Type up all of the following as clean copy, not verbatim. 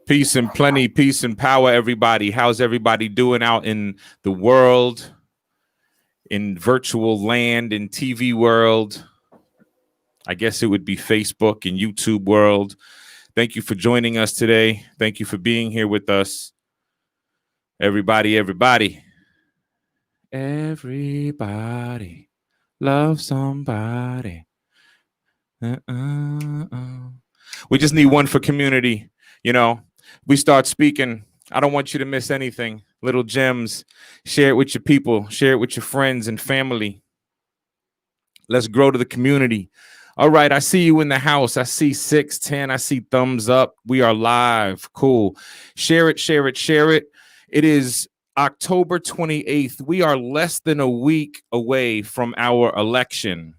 Peace and plenty, peace and power, everybody. How's everybody doing out in the world, in virtual land, in TV world? I guess it would be Facebook and YouTube world. Thank you for joining us today. Thank you for being here with us. Everybody. Everybody love somebody. We just need one for community. You know, we start speaking. I don't want you to miss anything. Little gems. Share it with your people. Share it with your friends and family. Let's grow to the community. All right. I see you in the house. I see 610. I see thumbs up. We are live. Cool. Share it. It is October 28th. We are less than a week away from our election.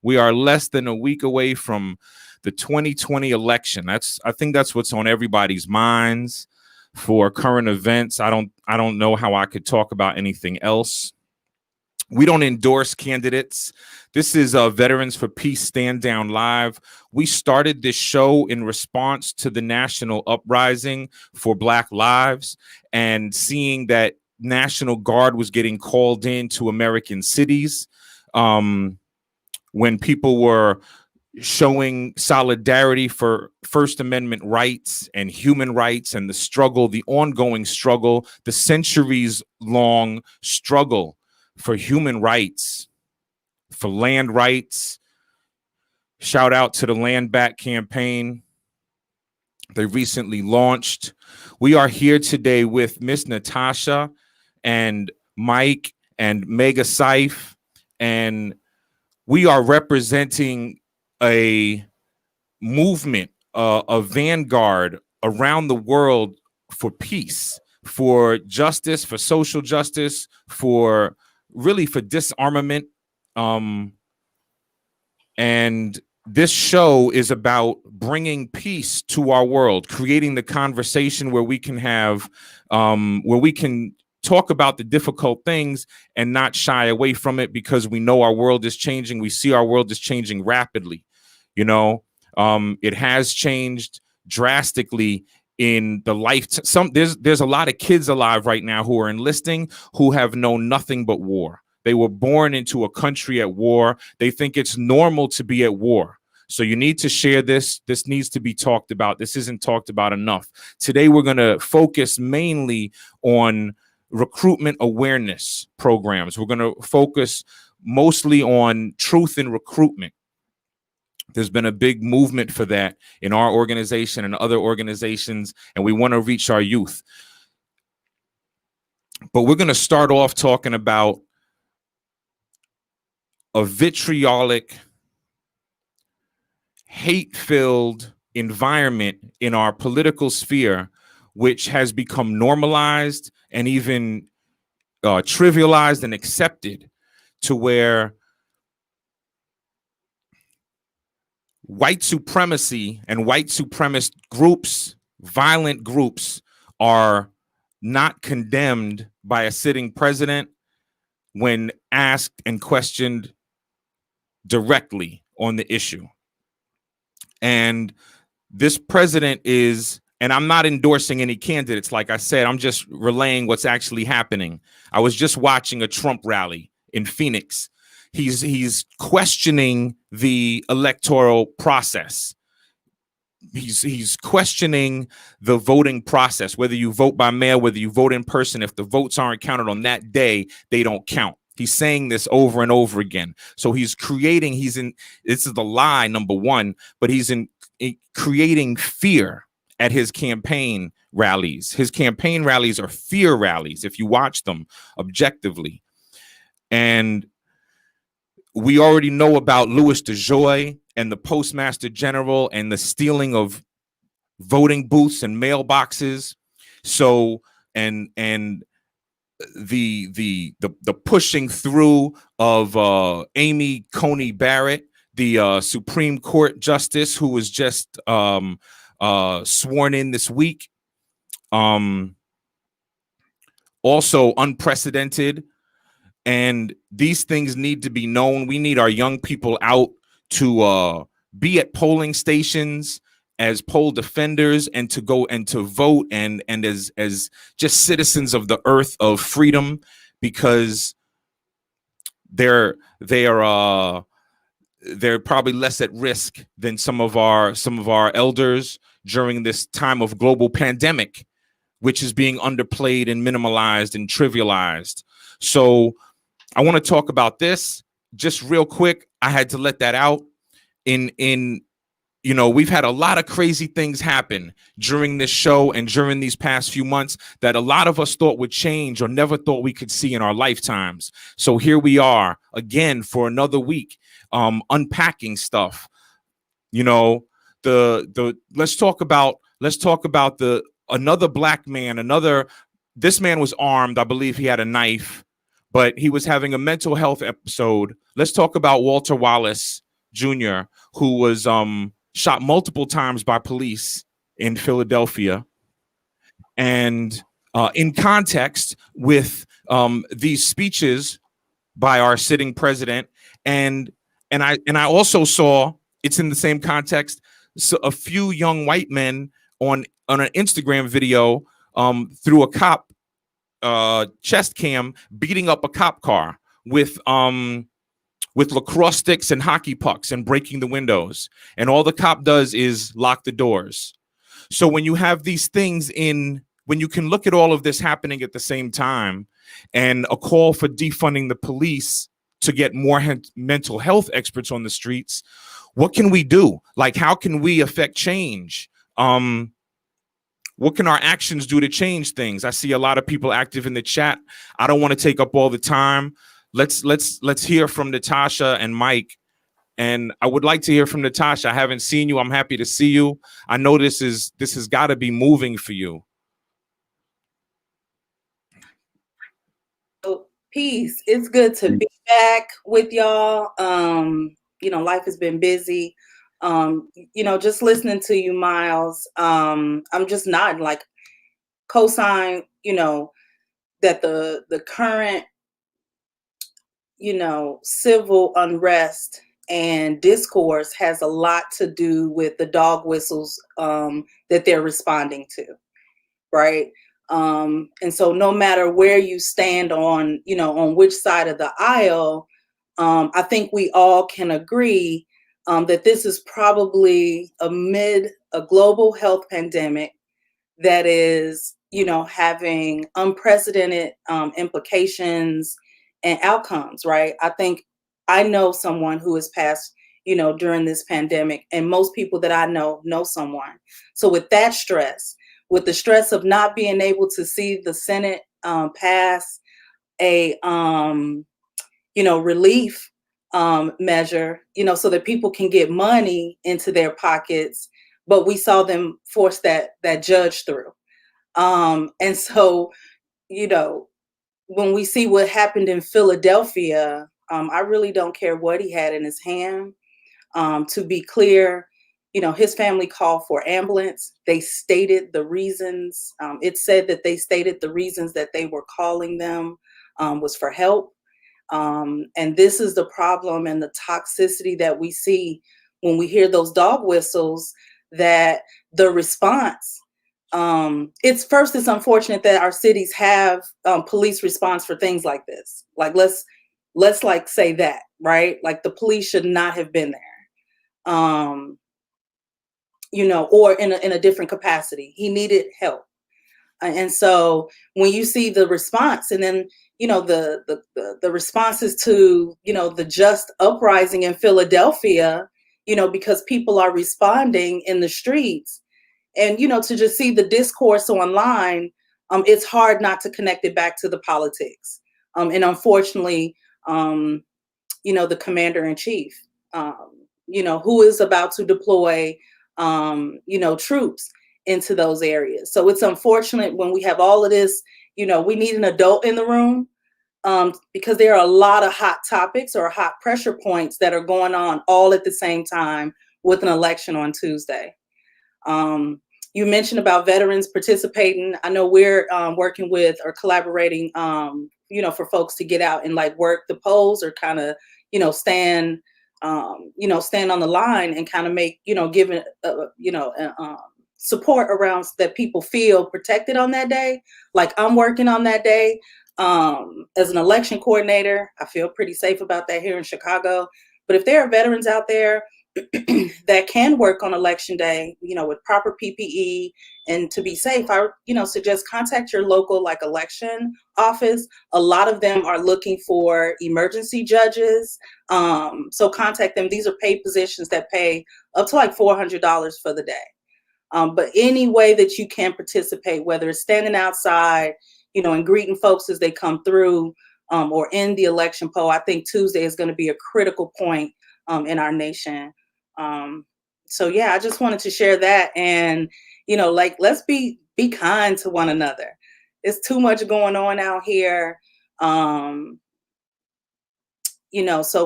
We are less than a week away from the 2020 election. I think that's what's on everybody's minds for current events. I don't know how I could talk about anything else. We don't endorse candidates. This is Veterans for Peace Stand Down Live. We started this show in response to the national uprising for Black Lives and seeing that National Guard was getting called into American cities. When people were showing solidarity for First Amendment rights and human rights and the struggle, the ongoing struggle, the centuries-long struggle for human rights, for land rights. Shout out to the Land Back campaign. They recently launched. We are here today with Miss Natasha and Mike and Mega Saif, and we are representing a movement, a vanguard around the world for peace, for justice, for social justice, for disarmament. And this show is about bringing peace to our world, creating the conversation where we can have, talk about the difficult things and not shy away from it, because we know our world is changing. We see our world is changing rapidly. You know, it has changed drastically in the life. There's a lot of kids alive right now who are enlisting who have known nothing but war. They were born into a country at war. They think it's normal to be at war. So you need to share this. This needs to be talked about. This isn't talked about enough. Today, we're going to focus mainly on recruitment awareness programs. We're going to focus mostly on truth in recruitment. There's been a big movement for that in our organization and other organizations, and we want to reach our youth. But we're going to start off talking about a vitriolic, hate-filled environment in our political sphere, which has become normalized and even trivialized and accepted, to where white supremacy and white supremacist groups, violent groups, are not condemned by a sitting president when asked and questioned directly on the issue. And this president is, and I'm not endorsing any candidates, like I said, I'm just relaying what's actually happening. I was just watching a Trump rally in Phoenix. He's questioning the electoral process. He's questioning the voting process, whether you vote by mail, whether you vote in person. If the votes aren't counted on that day, they don't count. He's saying this over and over again. So this is the lie, number one, but he's creating fear at his campaign rallies. His campaign rallies are fear rallies, if you watch them objectively. And we already know about Louis DeJoy and the Postmaster General and the stealing of voting booths and mailboxes. So, and the pushing through of Amy Coney Barrett, the Supreme Court justice, who was just sworn in this week. Also unprecedented. And these things need to be known. We need our young people out to be at polling stations as poll defenders and to go and to vote and as just citizens of the earth of freedom, because they're probably less at risk than some of our elders during this time of global pandemic, which is being underplayed and minimalized and trivialized. So I want to talk about this just real quick. I had to let that out. We've had a lot of crazy things happen during this show and during these past few months that a lot of us thought would change or never thought we could see in our lifetimes. So here we are again for another week, unpacking stuff. Let's talk about another black man. This man was armed. I believe he had a knife, but he was having a mental health episode. Let's talk about Walter Wallace Jr., who was shot multiple times by police in Philadelphia. And in context with these speeches by our sitting president, and I also saw, it's in the same context, so a few young white men on an Instagram video through a cop chest cam beating up a cop car with lacrosse sticks and hockey pucks and breaking the windows. And all the cop does is lock the doors. So when you have these things when you can look at all of this happening at the same time, and a call for defunding the police to get more mental health experts on the streets, what can we do? Like, how can we affect change? What can our actions do to change things? I see a lot of people active in the chat. I don't want to take up all the time. Let's hear from Natasha and Mike. And I would like to hear from Natasha. I haven't seen you. I'm happy to see you. I know this has got to be moving for you. Peace. It's good to be back with y'all. Life has been busy. Just listening to you, Miles. I'm just nodding, like, co-sign, that the current, civil unrest and discourse has a lot to do with the dog whistles that they're responding to, right? And so no matter where you stand on which side of the aisle, I think we all can agree that this is probably amid a global health pandemic that is, having unprecedented implications and outcomes, right? I know someone who has passed, during this pandemic, and most people that I know someone. So with that stress, with the stress of not being able to see the Senate pass a, relief measure, so that people can get money into their pockets, but we saw them force that judge through. And so, when we see what happened in Philadelphia, I really don't care what he had in his hand. To be clear, his family called for ambulance. They stated the reasons. It said that they stated the reasons that they were calling them was for help. And this is the problem and the toxicity that we see when we hear those dog whistles, that the response, it's unfortunate that our cities have police response for things like this. Like, let's like say that, right? Like, the police should not have been there. Or in a different capacity. He needed help. And so when you see the response, and then, the responses to, the just uprising in Philadelphia, because people are responding in the streets, and, to just see the discourse online, it's hard not to connect it back to the politics. And unfortunately, the commander in chief, who is about to deploy, troops into those areas. So it's unfortunate when we have all of this, we need an adult in the room, because there are a lot of hot topics or hot pressure points that are going on all at the same time with an election on Tuesday. You mentioned about veterans participating. I know we're working with or collaborating, for folks to get out and like work the polls or kind of, stand stand on the line and kind of make, giving, support around that people feel protected on that day. Like I'm working on that day as an election coordinator. I feel pretty safe about that here in Chicago. But if there are veterans out there that can work on election day, with proper PPE and to be safe, I, suggest contact your local election office. A lot of them are looking for emergency judges. So contact them. These are paid positions that pay up to $400 for the day. But any way that you can participate, whether it's standing outside, and greeting folks as they come through, or in the election poll, I think Tuesday is going to be a critical point in our nation. So yeah, I just wanted to share that. And, let's be kind to one another. There's too much going on out here. So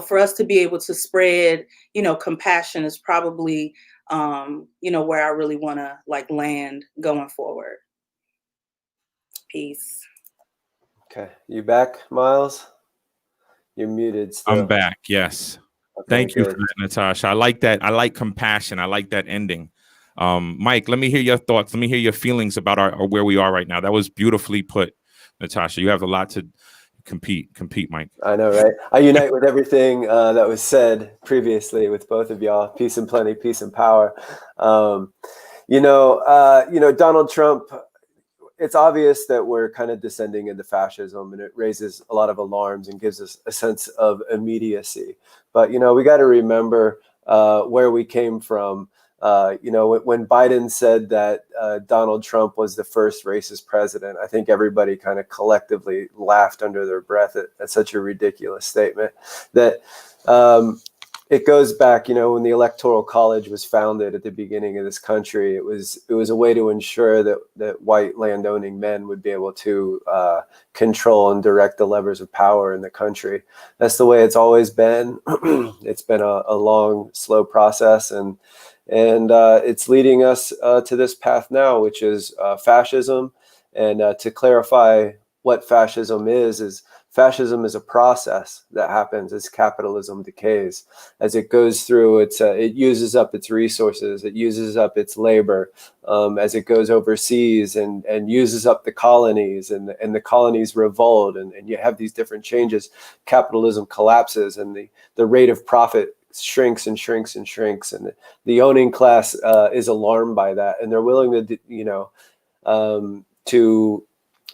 for us to be able to spread, compassion is probably, where I really want to land going forward. Peace. Okay. You back, Miles? You're muted still. I'm back. Yes. Okay, thank you for that, Natasha. I like that. I like compassion. I like that ending. Mike, let me hear your thoughts. Let me hear your feelings about our where we are right now. That was beautifully put, Natasha. You have a lot to compete, Mike. I know, right? I unite with everything that was said previously with both of y'all. Peace and plenty, peace and power. Donald Trump, it's obvious that we're kind of descending into fascism, and it raises a lot of alarms and gives us a sense of immediacy. But, we got to remember where we came from. When Biden said that Donald Trump was the first racist president, I think everybody kind of collectively laughed under their breath at such a ridiculous statement. That it goes back, when the Electoral College was founded at the beginning of this country, it was a way to ensure that white landowning men would be able to control and direct the levers of power in the country. That's the way it's always been. It's been a long, slow process, and it's leading us to this path now, which is fascism. And to clarify what fascism is fascism is a process that happens as capitalism decays. As it goes through, it uses up its resources, it uses up its labor, as it goes overseas and uses up the colonies, and the colonies revolt, and you have these different changes. Capitalism collapses, and the rate of profit shrinks and shrinks and shrinks, and the owning class is alarmed by that, and they're willing to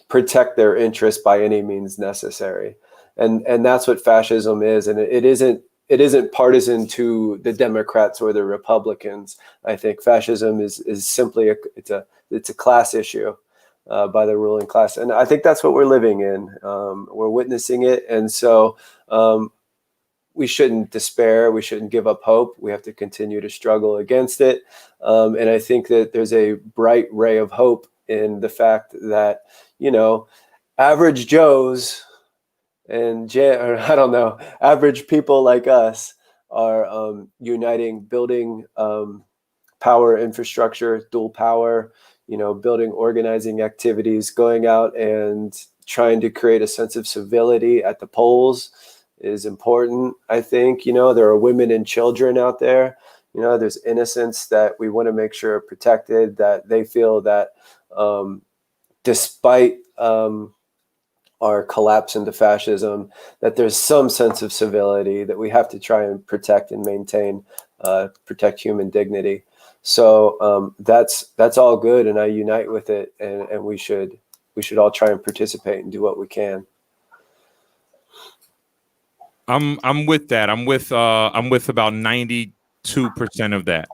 protect their interests by any means necessary, and that's what fascism is. And it isn't partisan to the Democrats or the Republicans. I think fascism is simply it's a class issue by the ruling class, and I think that's what we're living in. We're witnessing it, and so we shouldn't despair. We shouldn't give up hope. We have to continue to struggle against it. And I think that there's a bright ray of hope in the fact that, average Joes and average people like us are uniting, building power infrastructure, dual power, building organizing activities, going out and trying to create a sense of civility at the polls is important. I think, there are women and children out there, there's innocence that we want to make sure are protected, that they feel that despite our collapse into fascism, that there's some sense of civility that we have to try and protect and maintain, protect human dignity. So that's all good, and I unite with it, and we should all try and participate and do what we can. I'm with that. I'm with about 92% of that.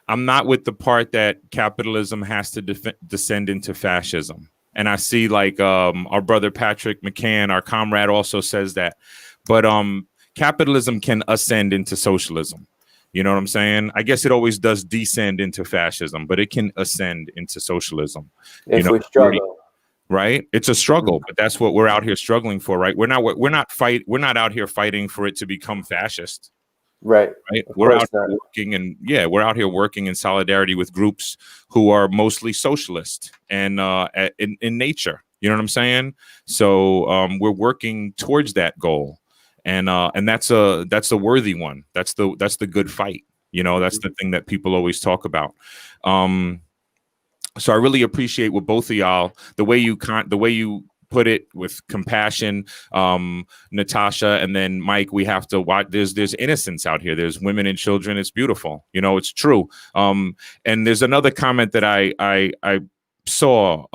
I'm not with the part that capitalism has to descend into fascism. And I see our brother Patrick McCann, our comrade, also says that. But capitalism can ascend into socialism. You know what I'm saying? I guess it always does descend into fascism, but it can ascend into socialism. If we struggle. Right? It's a struggle, but that's what we're out here struggling for, right? We're not out here fighting for it to become fascist. Right. We're out here working, we're out here working in solidarity with groups who are mostly socialist and in nature. You know what I'm saying? So we're working towards that goal. And that's a worthy one. That's the good fight. That's the thing that people always talk about. So I really appreciate what both of y'all, the way you put it with compassion, Natasha, and then Mike. We have to watch. There's innocence out here. There's women and children. It's beautiful. It's true. And there's another comment that I saw.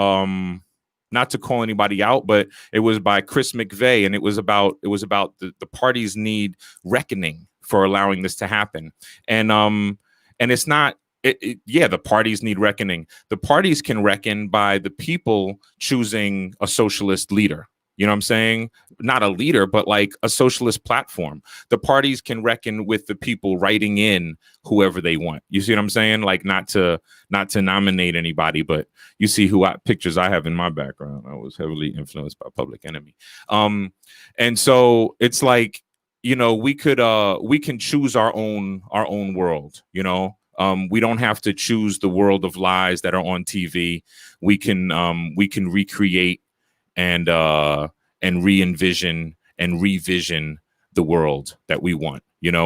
Not to call anybody out, but it was by Chris McVeigh, and it was about the parties need reckoning for allowing this to happen. And it's not. The parties need reckoning. The parties can reckon by the people choosing a socialist leader. You know what I'm saying? Not a leader, but like a socialist platform. The parties can reckon with the people writing in whoever they want. You see what I'm saying? Like not to nominate anybody, but you see pictures I have in my background. I was heavily influenced by Public Enemy. And so it's like, we can choose our own world, we don't have to choose the world of lies that are on TV. We can recreate and re-envision and revision the world that we want,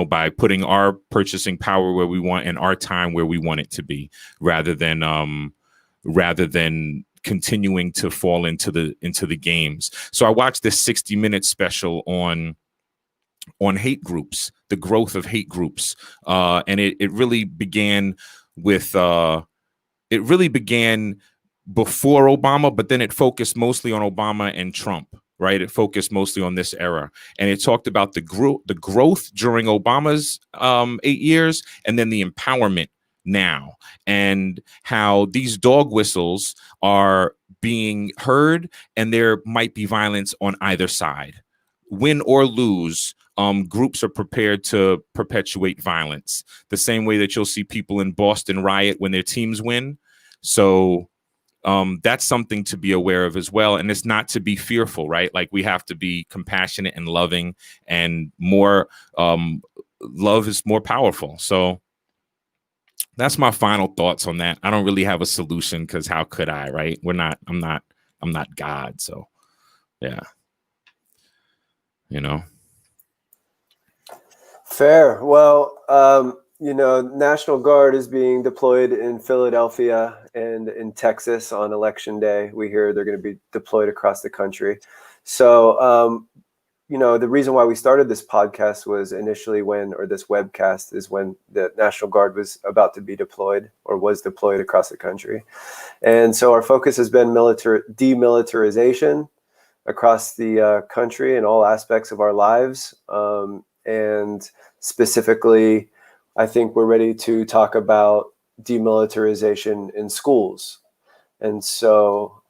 by putting our purchasing power where we want and our time where we want it to be, rather than continuing to fall into the games. So I watched this 60-minute special on hate groups, the growth of hate groups. And it really began before Obama, but then it focused mostly on Obama and Trump, right? It focused mostly on this era. And it talked about the growth during Obama's 8 years, and then the empowerment now, and how these dog whistles are being heard, and there might be violence on either side. Win or lose, groups are prepared to perpetuate violence the same way that you'll see people in Boston riot when their teams win. So that's something to be aware of as well. And it's not to be fearful, right? Like, we have to be compassionate and loving, and more love is more powerful. So that's my final thoughts on that. I don't really have a solution, because how could I, right? I'm not God. So yeah. Fair. Well, National Guard is being deployed in Philadelphia and in Texas on Election Day. We hear they're going to be deployed across the country. So, the reason why we started this podcast was initially this webcast is when the National Guard was about to be deployed, or was deployed across the country. And so our focus has been demilitarization across the country in all aspects of our lives. And specifically, I think we're ready to talk about demilitarization in schools. And so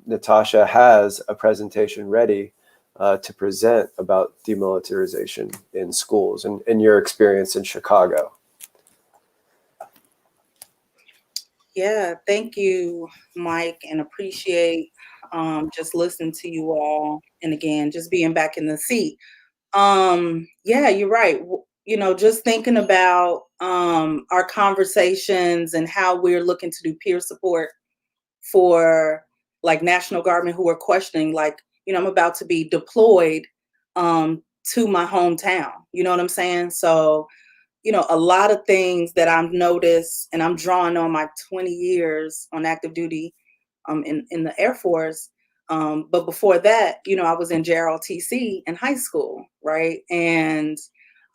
Natasha has a presentation ready to present about demilitarization in schools and your experience in Chicago. Yeah, thank you, Mike, and appreciate just listening to you all. And again, just being back in the seat. Yeah, you're right. Just thinking about our conversations and how we're looking to do peer support for like National Guardmen who are questioning, like, I'm about to be deployed to my hometown. You know what I'm saying? So, a lot of things that I've noticed, and I'm drawing on my 20 years on active duty in the Air Force. But before that, I was in JROTC in high school, right? And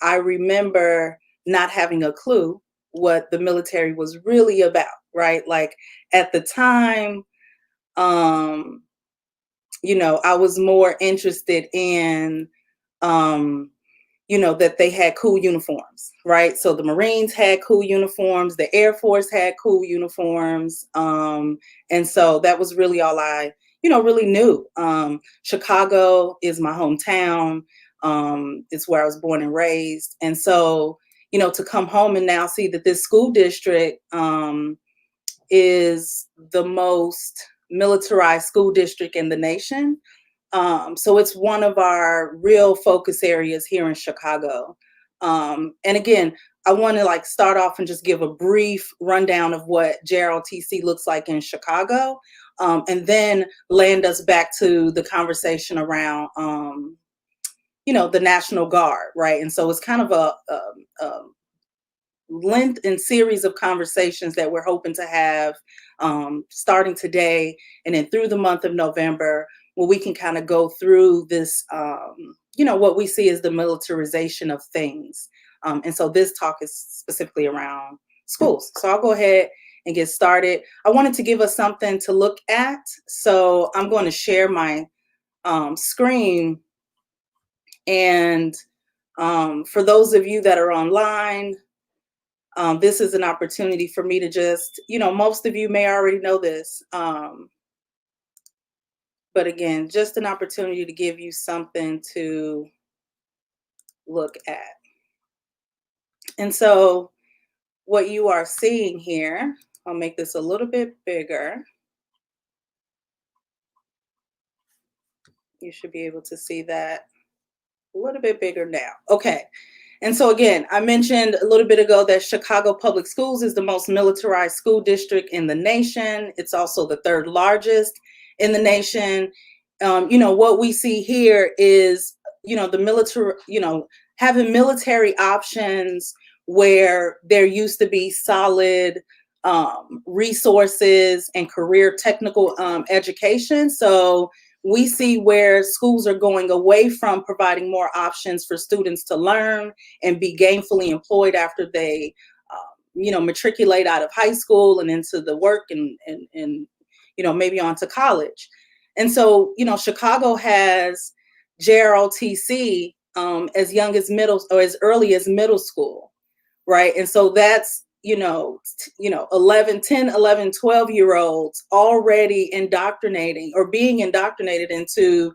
I remember not having a clue what the military was really about, right? Like, at the time, I was more interested in, that they had cool uniforms, right? So the Marines had cool uniforms, the Air Force had cool uniforms. And so that was really all I, really knew. Chicago is my hometown. It's where I was born and raised. And so, to come home and now see that this school district is the most militarized school district in the nation. So it's one of our real focus areas here in Chicago. And again, I want to start off and just give a brief rundown of what JROTC looks like in Chicago, and then land us back to the conversation around the National Guard, right? And so it's kind of a length and series of conversations that we're hoping to have starting today and then through the month of November, where we can kind of go through this, what we see as the militarization of things. And so this talk is specifically around schools. So I'll go ahead and get started. I wanted to give us something to look at. So I'm going to share my screen. And for those of you that are online, this is an opportunity for me to just, most of you may already know this. But again, just an opportunity to give you something to look at. And so what you are seeing here, I'll make this a little bit bigger. You should be able to see that a little bit bigger now. Okay. And so again, I mentioned a little bit ago that Chicago Public Schools is the most militarized school district in the nation. It's also the third largest in the nation. What we see here is, the military, having military options where there used to be solid resources and career technical education. So we see where schools are going away from providing more options for students to learn and be gainfully employed after they, matriculate out of high school and into the work and maybe on to college. And so, Chicago has JROTC as young as as early as middle school, right? And so that's, 11, 12-year-olds already indoctrinating or being indoctrinated into,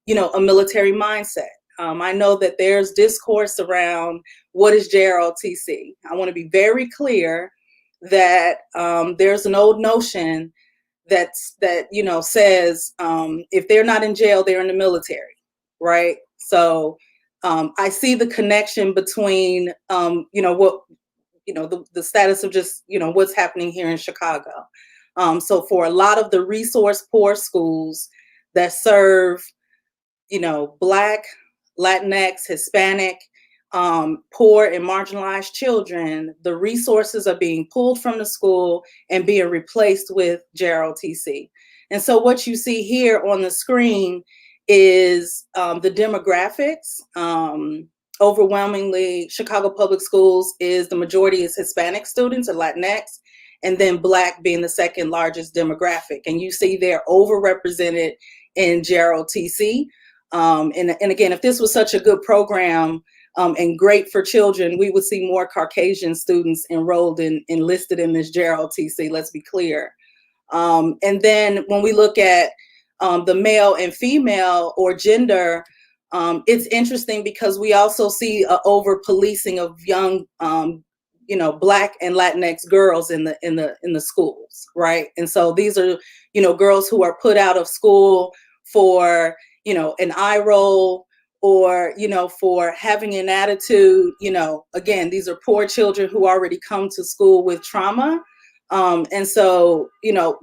a military mindset. I know that there's discourse around what is JROTC. I want to be very clear that there's an old notion that says if they're not in jail, they're in the military, right? So I see the connection between the status of just what's happening here in Chicago. So for a lot of the resource poor schools that serve Black, Latinx, Hispanic, poor and marginalized children, the resources are being pulled from the school and being replaced with JROTC. And so what you see here on the screen is the demographics. Overwhelmingly, Chicago Public Schools the majority is Hispanic students or Latinx, and then Black being the second largest demographic. And you see they're overrepresented in JROTC. And again, if this was such a good program and great for children, we would see more Caucasian students enrolled and enlisted in this JROTC, let's be clear. And then when we look at the male and female or gender, it's interesting because we also see over policing of young, Black and Latinx girls in the schools, right? And so these are, girls who are put out of school for, an eye roll or, for having an attitude. Again, these are poor children who already come to school with trauma. And so,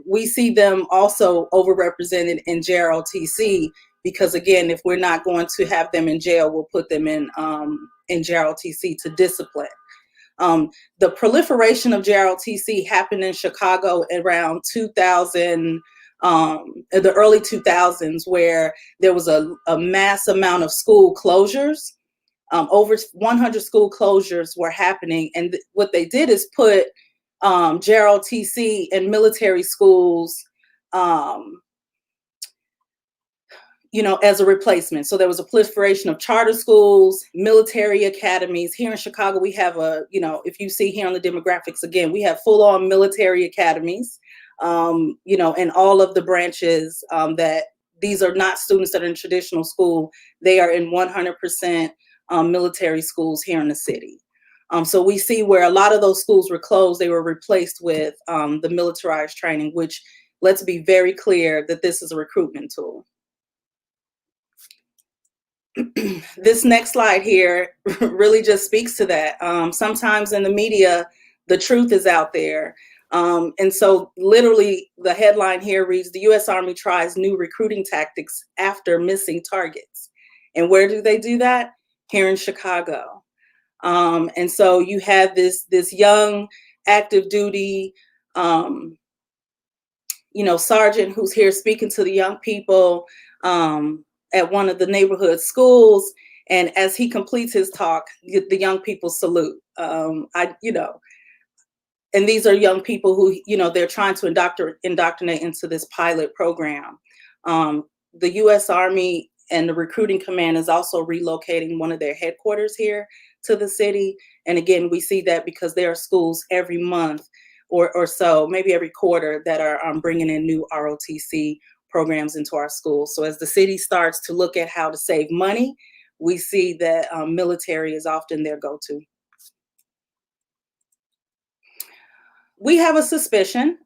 we see them also overrepresented in JROTC. Because again, if we're not going to have them in jail, we'll put them in JROTC to discipline. The proliferation of JROTC happened in Chicago around 2000, the early 2000s, where there was a mass amount of school closures. Over 100 school closures were happening. And what they did is put JROTC in military schools as a replacement. So there was a proliferation of charter schools, military academies. Here in Chicago, we have if you see here on the demographics, again, we have full-on military academies, and all of the branches that these are not students that are in traditional school. They are in 100% military schools here in the city. So we see where a lot of those schools were closed, they were replaced with the militarized training, which, let's be very clear that this is a recruitment tool. This next slide here really just speaks to that. Sometimes in the media, the truth is out there. And so literally the headline here reads, "The U.S. Army tries new recruiting tactics after missing targets." And where do they do that? Here in Chicago. And so you have this young active duty, sergeant who's here speaking to the young people at one of the neighborhood schools. And as he completes his talk, the young people salute. And these are young people who, they're trying to indoctrinate into this pilot program. The U.S. Army and the recruiting command is also relocating one of their headquarters here to the city. And again, we see that because there are schools every month or so, maybe every quarter, that are bringing in new ROTC programs into our schools. So as the city starts to look at how to save money, we see that military is often their go-to. We have a suspicion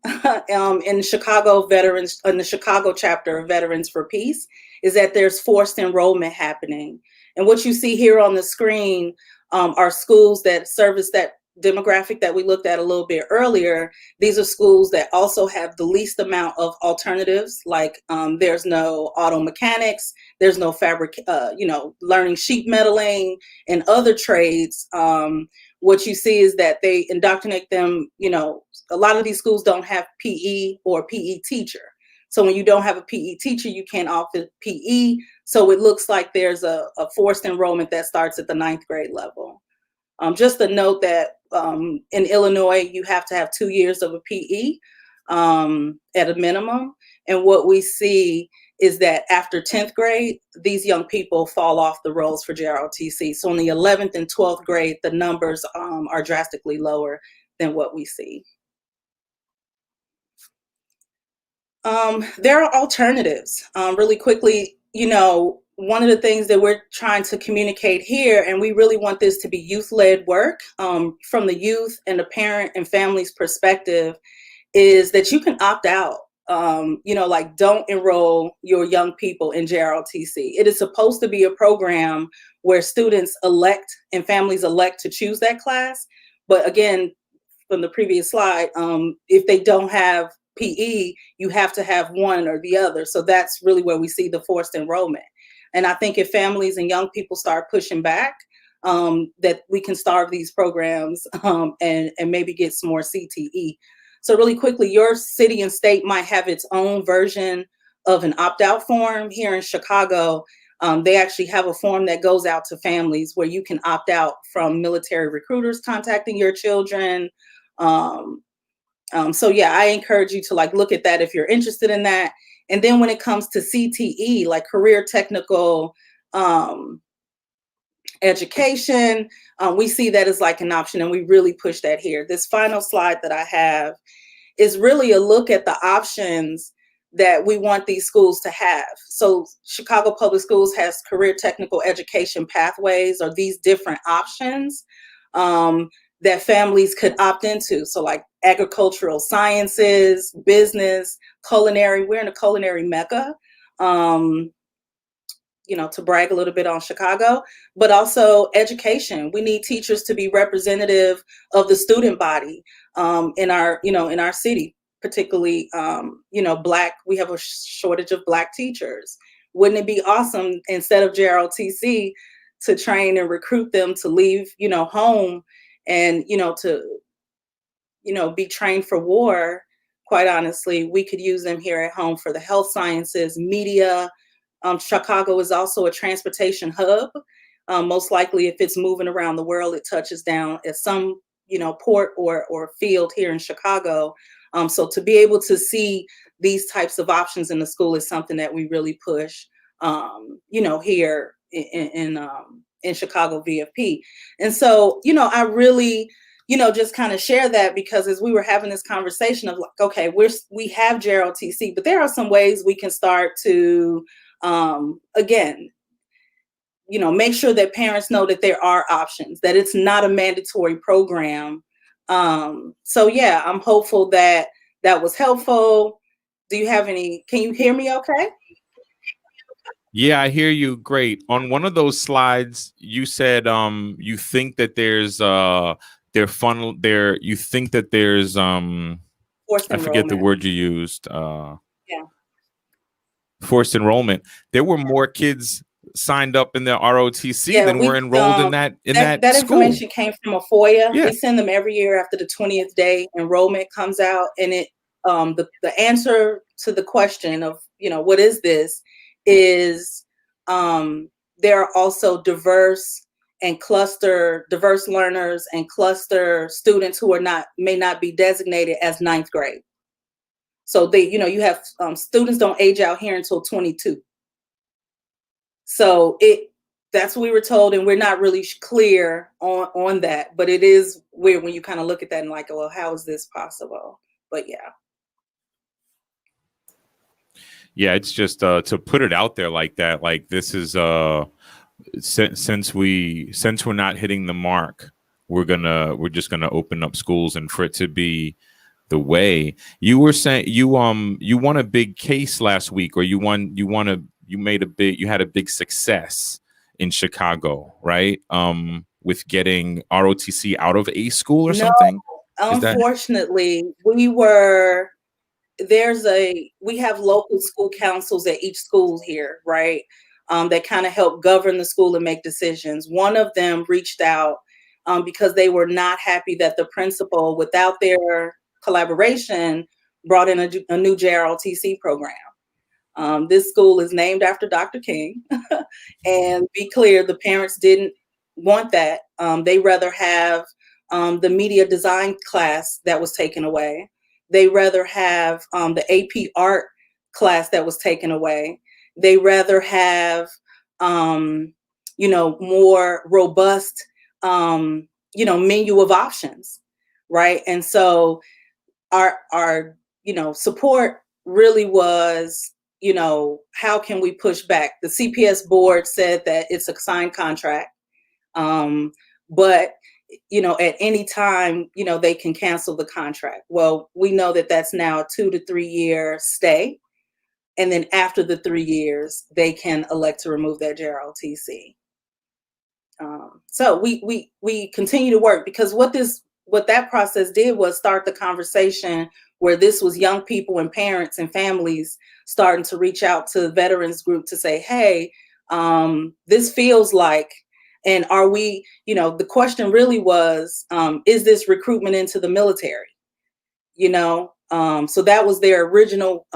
in Chicago veterans, in the Chicago chapter of Veterans for Peace, is that there's forced enrollment happening. And what you see here on the screen are schools that service that demographic that we looked at a little bit earlier. These are schools that also have the least amount of alternatives, like there's no auto mechanics, there's no learning sheet metaling and other trades. What you see is that they indoctrinate them, a lot of these schools don't have PE or PE teacher. So when you don't have a PE teacher, you can't offer PE. So it looks like there's a forced enrollment that starts at the 9th grade level. Just a note that in Illinois, you have to have 2 years of a PE at a minimum. And what we see is that after 10th grade, these young people fall off the rolls for JROTC. So in the 11th and 12th grade, the numbers are drastically lower than what we see. There are alternatives. Really quickly, one of the things that we're trying to communicate here, and we really want this to be youth-led work from the youth and the parent and family's perspective, is that you can opt out. Don't enroll your young people in JROTC. It is supposed to be a program where students elect and families elect to choose that class. But again, from the previous slide, if they don't have PE, you have to have one or the other. So that's really where we see the forced enrollment. And I think if families and young people start pushing back, that we can starve these programs and maybe get some more CTE. So really quickly, your city and state might have its own version of an opt-out form. Here in Chicago, they actually have a form that goes out to families where you can opt out from military recruiters contacting your children. So yeah, I encourage you to look at that if you're interested in that. And then when it comes to CTE, like career technical education, we see that as an option, and we really push that here. This final slide that I have is really a look at the options that we want these schools to have. So Chicago Public Schools has career technical education pathways, or these different options that families could opt into. So agricultural sciences, business, culinary. We're in a culinary mecca. To brag a little bit on Chicago, but also education. We need teachers to be representative of the student body in our city, particularly, Black. We have a shortage of Black teachers. Wouldn't it be awesome, instead of JROTC, to train and recruit them to leave, home and, to, be trained for war? Quite honestly, we could use them here at home for the health sciences, media. Chicago is also a transportation hub. Most likely, if it's moving around the world, it touches down at some, port or field here in Chicago. So to be able to see these types of options in the school is something that we really push, here in Chicago VFP. And so, I really, just kind of share that, because as we were having this conversation of okay, we have JROTC, but there are some ways we can start to again, make sure that parents know that there are options, that it's not a mandatory program. So yeah, I'm hopeful that was helpful. Do you have any, can you hear me okay? Yeah, I hear you. Great. On one of those slides, you said you think that there's you think that there's forced I forget the enrollment. word you used. Yeah. Forced enrollment. There were more kids signed up in the ROTC, Yeah, then we we're enrolled in that that school. information came from a FOIA. Yeah. We send them every year after the 20th day enrollment comes out, and it the answer to the question of, you know, what is this, is there are also diverse learners and cluster students who may not be designated as ninth grade. So they, you know, you have students don't age out here until 22. So that's what we were told, and we're not really clear on that. But it is weird when you kind of look at that and like, well, how is this possible? But yeah. Yeah, it's just to put it out there like that. Like, this is since we're not hitting the mark, we're just gonna open up schools, and for it to be the way you were saying, you won a big case last week, or you had a big success in Chicago, right? With getting ROTC out of a school or something. Unfortunately, we have local school councils at each school here, right? That kind of help govern the school and make decisions. One of them reached out because they were not happy that the principal, without their collaboration, brought in a new JROTC program. This school is named after Dr. King, and be clear, the parents didn't want that. They rather have the media design class that was taken away. They rather have the AP art class that was taken away. They rather have, more robust, menu of options, right? And so our support really was, how can we push back? The CPS board said that it's a signed contract, but at any time, they can cancel the contract. Well, we know that that's now a 2 to 3 year stay. And then after the 3 years, they can elect to remove their JROTC. So we continue to work, because what that process did was start the conversation where this was young people and parents and families starting to reach out to the veterans group to say, hey, this feels like, and are we, the question really was, is this recruitment into the military? So that was their original,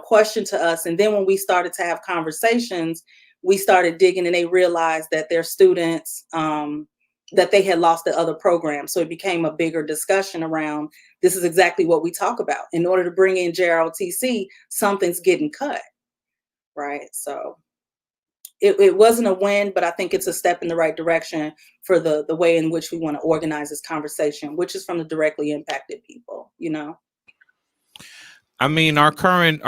question to us. And then when we started to have conversations, we started digging, and they realized that their students, that they had lost the other programs. So it became a bigger discussion around, this is exactly what we talk about. In order to bring in JROTC, something's getting cut, right? So it wasn't a win, but I think it's a step in the right direction for the way in which we want to organize this conversation, which is from the directly impacted people, I mean, our current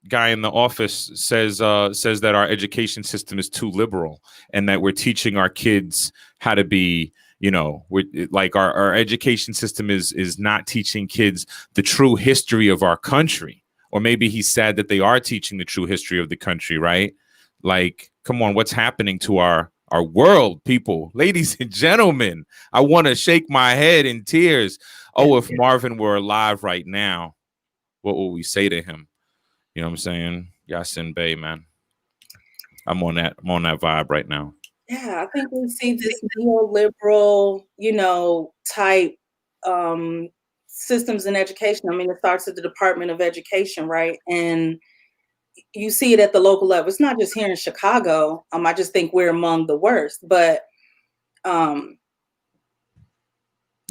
guy in the office says that our education system is too liberal, and that we're teaching our kids how to be, we're like, our education system is not teaching kids the true history of our country. Or maybe he's sad that they are teaching the true history of the country, right? Like, come on, what's happening to our world, people? Ladies and gentlemen, I want to shake my head in tears. Oh, if Marvin were alive right now, what would we say to him? You know what I'm saying? Yasin Bey, man. I'm on that vibe right now. Yeah, I think we see this neoliberal, type systems in education. I mean, it starts at the Department of Education, right? And you see it at the local level. It's not just here in Chicago. I just think we're among the worst, but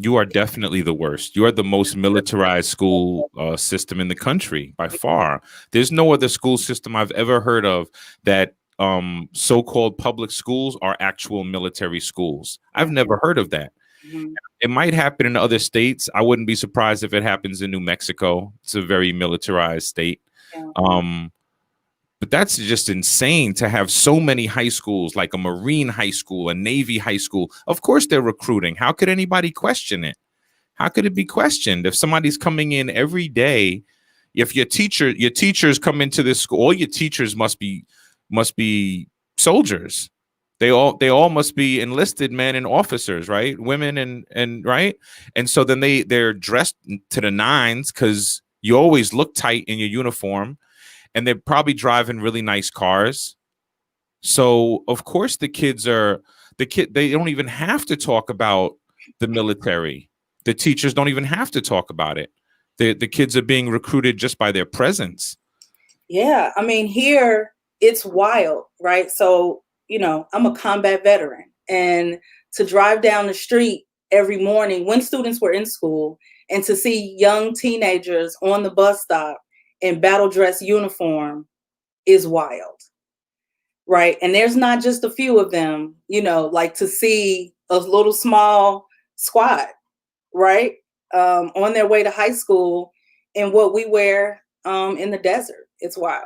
you are definitely the worst. You are the most militarized school system in the country by far. There's no other school system I've ever heard of that so-called public schools are actual military schools. I've never heard of that. Mm-hmm. It might happen in other states. I wouldn't be surprised if it happens in New Mexico. It's a very militarized state. Yeah. But that's just insane to have so many high schools, like a Marine high school, a Navy high school. Of course they're recruiting. How could anybody question it? How could it be questioned? If somebody's coming in every day, if your teachers come into this school, all your teachers must be soldiers. They all must be enlisted men and officers, right? Women and right. And so then they're dressed to the nines, because you always look tight in your uniform. and they're probably driving really nice cars. So of course they don't even have to talk about the military. The teachers don't even have to talk about it. The kids are being recruited just by their presence. Yeah, I mean, here it's wild, right? So, I'm a combat veteran, and to drive down the street every morning when students were in school and to see young teenagers on the bus stop in battle dress uniform is wild, right? And there's not just a few of them, like to see a little small squad, right? On their way to high school in what we wear in the desert. It's wild.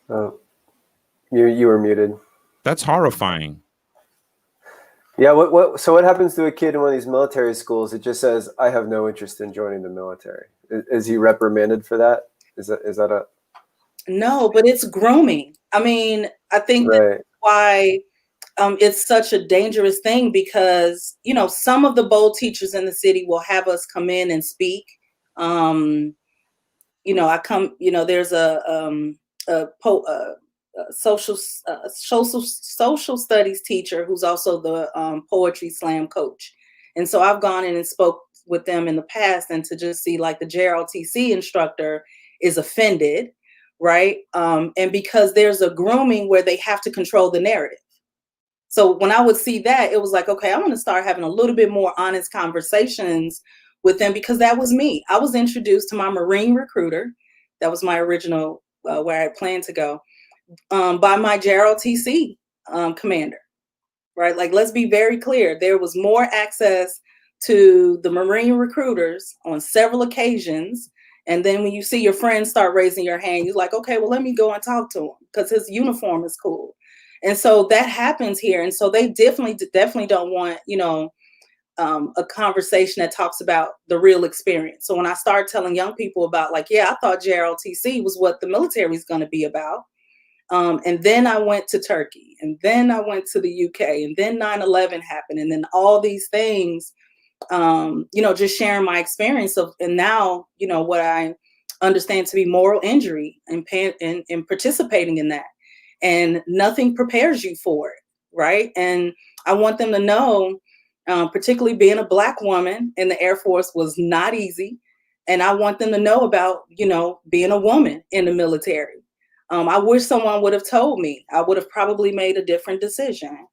Oh, you were muted. That's horrifying. Yeah. So what happens to a kid in one of these military schools? It just says, "I have no interest in joining the military." Is he reprimanded for that? Is that a? No, but it's grooming. I mean, I think Right. that's why it's such a dangerous thing, because some of the bold teachers in the city will have us come in and speak. There's a social studies teacher who's also the poetry slam coach, and so I've gone in and spoke with them in the past, and to just see like the JROTC instructor is offended, right? And because there's a grooming where they have to control the narrative. So when I would see that, it was like, okay, I'm going to start having a little bit more honest conversations with them, because that was me. I was introduced to my Marine recruiter. That was my original where I had planned to go, by my JROTC commander, right? Like, let's be very clear. There was more access to the Marine recruiters on several occasions. And then when you see your friends start raising your hand, you're like, okay, well, let me go and talk to him because his uniform is cool. And so that happens here. And so they definitely don't want, a conversation that talks about the real experience. So when I started telling young people about, like, yeah, I thought JROTC was what the military is going to be about. And then I went to Turkey, and then I went to the UK, and then 9/11 happened. And then all these things, just sharing my experience and now, what I understand to be moral injury and participating in that. And nothing prepares you for it, right? And I want them to know, particularly being a Black woman in the Air Force was not easy. And I want them to know about, being a woman in the military. I wish someone would have told me. I would have probably made a different decision.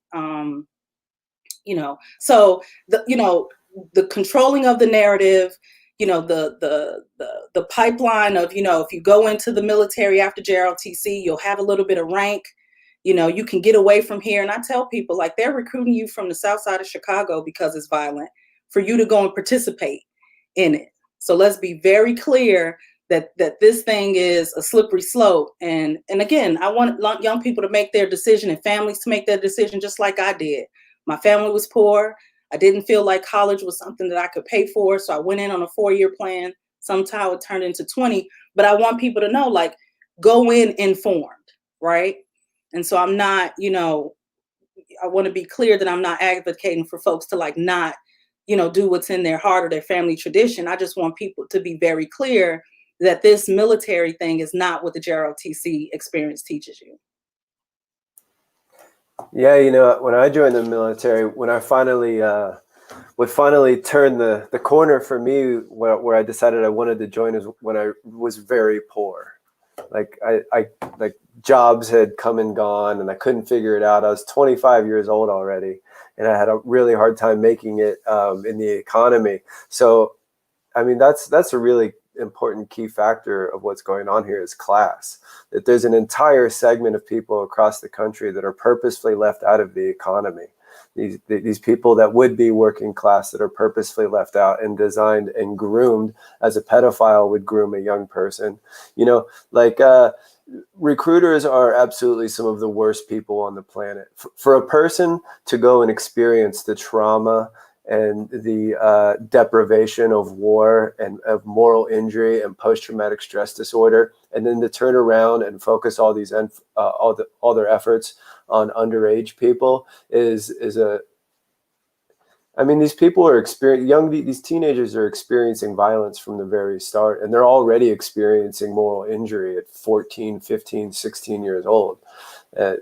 So the controlling of the narrative, the pipeline of, if you go into the military after JROTC, you'll have a little bit of rank, you can get away from here. And I tell people, like, they're recruiting you from the south side of Chicago because it's violent for you to go and participate in it. So let's be very clear that this thing is a slippery slope. And again, I want young people to make their decision and families to make their decision just like I did. My family was poor. I didn't feel like college was something that I could pay for. So I went in on a 4-year plan. Somehow it turned into 20. But I want people to know, like, go in informed, right? And so I'm not, I want to be clear that I'm not advocating for folks to, like, not, do what's in their heart or their family tradition. I just want people to be very clear that this military thing is not what the JROTC experience teaches you. Yeah, when I joined the military, when I finally turn the corner for me, where I decided I wanted to join, is when I was very poor. Like I jobs had come and gone, and I couldn't figure it out. I was 25 years old already, and I had a really hard time making it in the economy. So, I mean, that's a really important key factor of what's going on here is class. That there's an entire segment of people across the country that are purposefully left out of the economy. These people that would be working class that are purposefully left out and designed and groomed as a pedophile would groom a young person. Recruiters are absolutely some of the worst people on the planet. For a person to go and experience the trauma and the deprivation of war and of moral injury and post-traumatic stress disorder, and then to turn around and focus all their efforts on underage people is I mean, these people are these teenagers are experiencing violence from the very start, and they're already experiencing moral injury at 14, 15, 16 years old.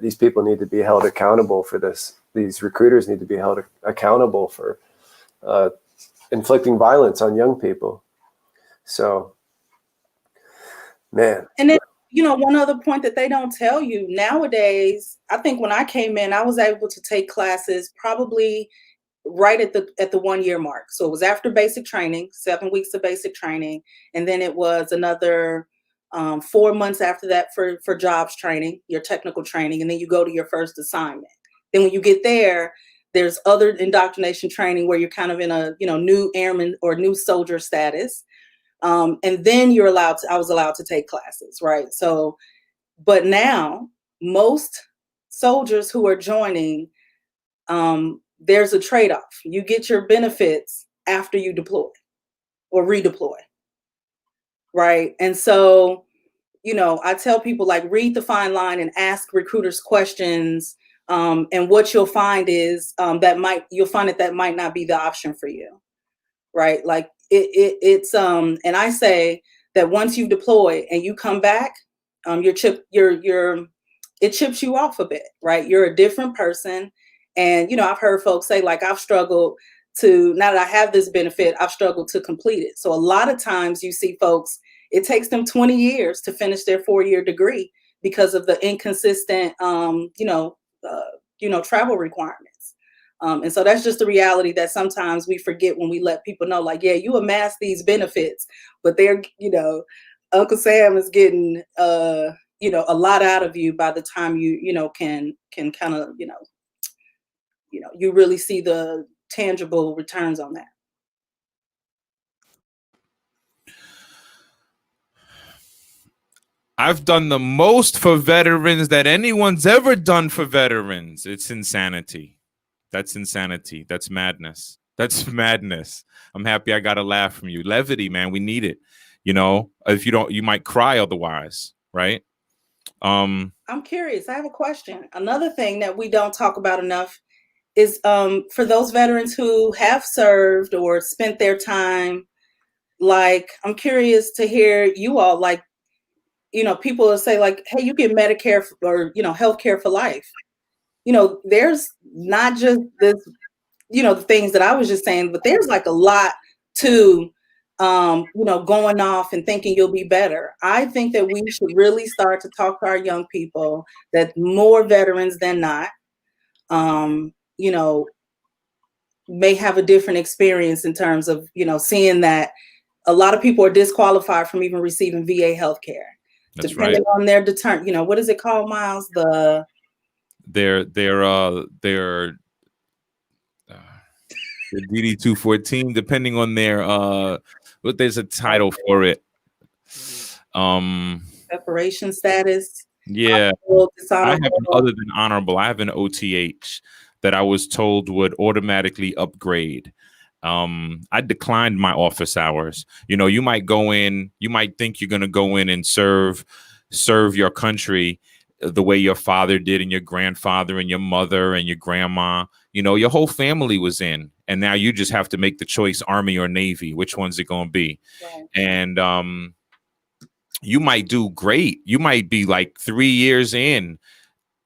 These people need to be held accountable for this. These recruiters need to be held accountable for inflicting violence on young people. So, man. And then, you know, one other point that they don't tell you nowadays, I think when I came in, I was able to take classes probably right at the 1 year mark. So it was after basic training, 7 weeks of basic training, and then it was another 4 months after that for jobs training, your technical training, and then you go to your first assignment. Then when you get there, there's other indoctrination training where you're kind of in a, you know, new airman or new soldier status. And then I was allowed to take classes, right? So, but now most soldiers who are joining, there's a trade-off. You get your benefits after you deploy or redeploy, right? And so, you know, I tell people, like, read the fine line and ask recruiters questions. And what you'll find is you'll find that might not be the option for you, right? Like it's and I say that once you deploy and you come back, it chips you off a bit, right? You're a different person. And, you know, I've heard folks say, like, now that I have this benefit, I've struggled to complete it. So a lot of times you see folks, it takes them 20 years to finish their 4-year degree because of the inconsistent, travel requirements. And so that's just the reality that sometimes we forget when we let people know, like, yeah, you amass these benefits, but they're, you know, Uncle Sam is getting, a lot out of you by the time you can kind of, you really see the tangible returns on that. I've done the most for veterans that anyone's ever done for veterans. It's insanity. That's insanity. That's madness. That's madness. I'm happy I got a laugh from you. Levity, man. We need it. You know, if you don't, you might cry otherwise, right? I'm curious. I have a question. Another thing that we don't talk about enough is for those veterans who have served or spent their time, like, I'm curious to hear you all, like, you know, people will say, like, hey, you get Medicare or, you know, healthcare for life. You know, there's not just this, you know, the things that I was just saying, but there's like a lot to, going off and thinking you'll be better. I think that we should really start to talk to our young people that more veterans than not, may have a different experience in terms of, you know, seeing that a lot of people are disqualified from even receiving VA healthcare. That's depending right. on their what is it called, Miles? Their DD-214, depending on their there's a title for it. Separation status. Yeah, I have other than honorable. I have an OTH that I was told would automatically upgrade. I declined my office hours. You know, you might go in, you might think you're going to go in and serve your country the way your father did and your grandfather and your mother and your grandma. You know, your whole family was in, and now you just have to make the choice, Army or Navy. Which one's it going to be? Right. And you might do great. You might be like 3 years in,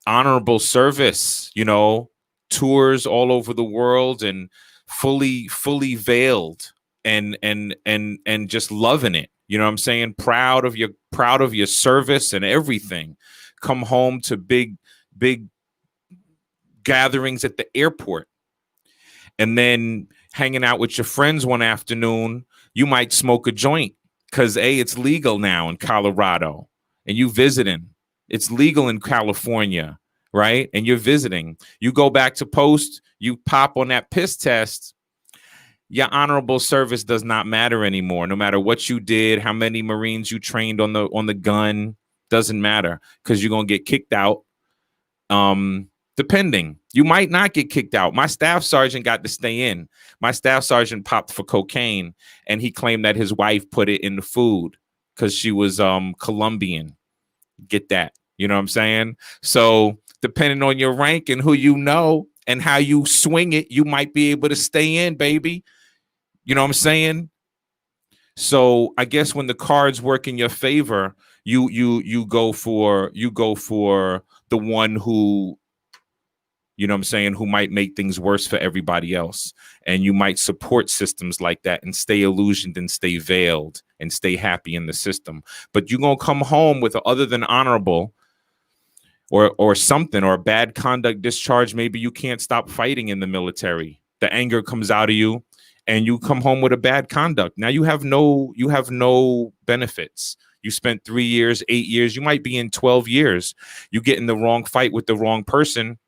honorable service, you know, tours all over the world and fully veiled and just loving it. You know what I'm saying? Proud of your service and everything. Come home to big gatherings at the airport, and then hanging out with your friends one afternoon. You might smoke a joint because it's legal now in Colorado, and you visiting. It's legal in California, right? And you're visiting. You go back to post, you pop on that piss test. Your honorable service does not matter anymore. No matter what you did, how many Marines you trained on the gun, doesn't matter, because you're gonna get kicked out. Depending, you might not get kicked out. My staff sergeant got to stay in. My staff sergeant popped for cocaine, and he claimed that his wife put it in the food because she was Colombian. Get that? You know what I'm saying? So depending on your rank and who you know, and how you swing it, you might be able to stay in, baby. You know what I'm saying? So I guess when the cards work in your favor, you go for the one who, you know what I'm saying, who might make things worse for everybody else. And you might support systems like that and stay illusioned and stay veiled and stay happy in the system. But you're going to come home with other than honorable or something, or a bad conduct discharge. Maybe you can't stop fighting in the military. The anger comes out of you and you come home with a bad conduct. Now you have no benefits. You spent 3 years, 8 years, you might be in 12 years. You get in the wrong fight with the wrong person.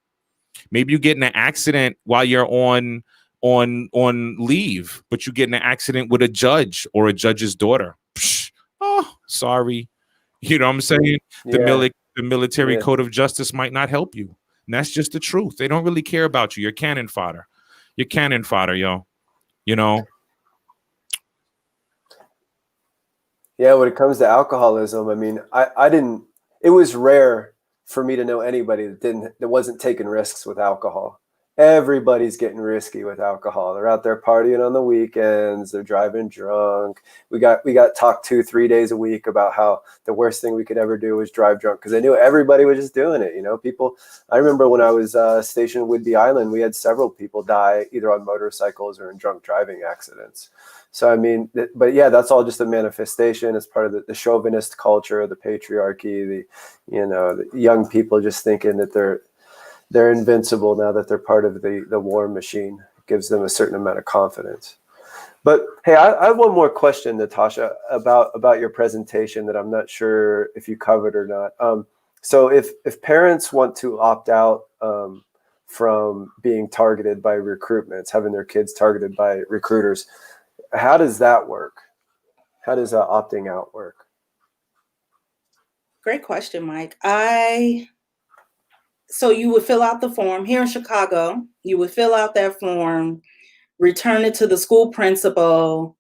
Maybe you get in an accident while you're on leave, but you get in an accident with a judge or a judge's daughter. Psh, oh, sorry. You know what I'm saying? The military code of justice might not help you. And that's just the truth. They don't really care about you. You're cannon fodder. You're cannon fodder, yo. You know? Yeah, when it comes to alcoholism, I mean, it was rare for me to know anybody that wasn't taking risks with alcohol. Everybody's getting risky with alcohol. They're out there partying on the weekends. They're driving drunk. We got talked 2-3 days a week about how the worst thing we could ever do was drive drunk, because I knew everybody was just doing it. You know, people. I remember when I was stationed in Whidbey Island, we had several people die either on motorcycles or in drunk driving accidents. So I mean, but yeah, that's all just a manifestation. It's part of the chauvinist culture, the patriarchy, the young people just thinking that they're invincible now that they're part of the war machine. It gives them a certain amount of confidence. But hey, I have one more question, Natasha, about your presentation that I'm not sure if you covered or not. So if parents want to opt out from being targeted by recruitments, having their kids targeted by recruiters, how does that work? How does opting out work? Great question, Mike. So you would fill out the form here in Chicago. You would fill out that form, return it to the school principal.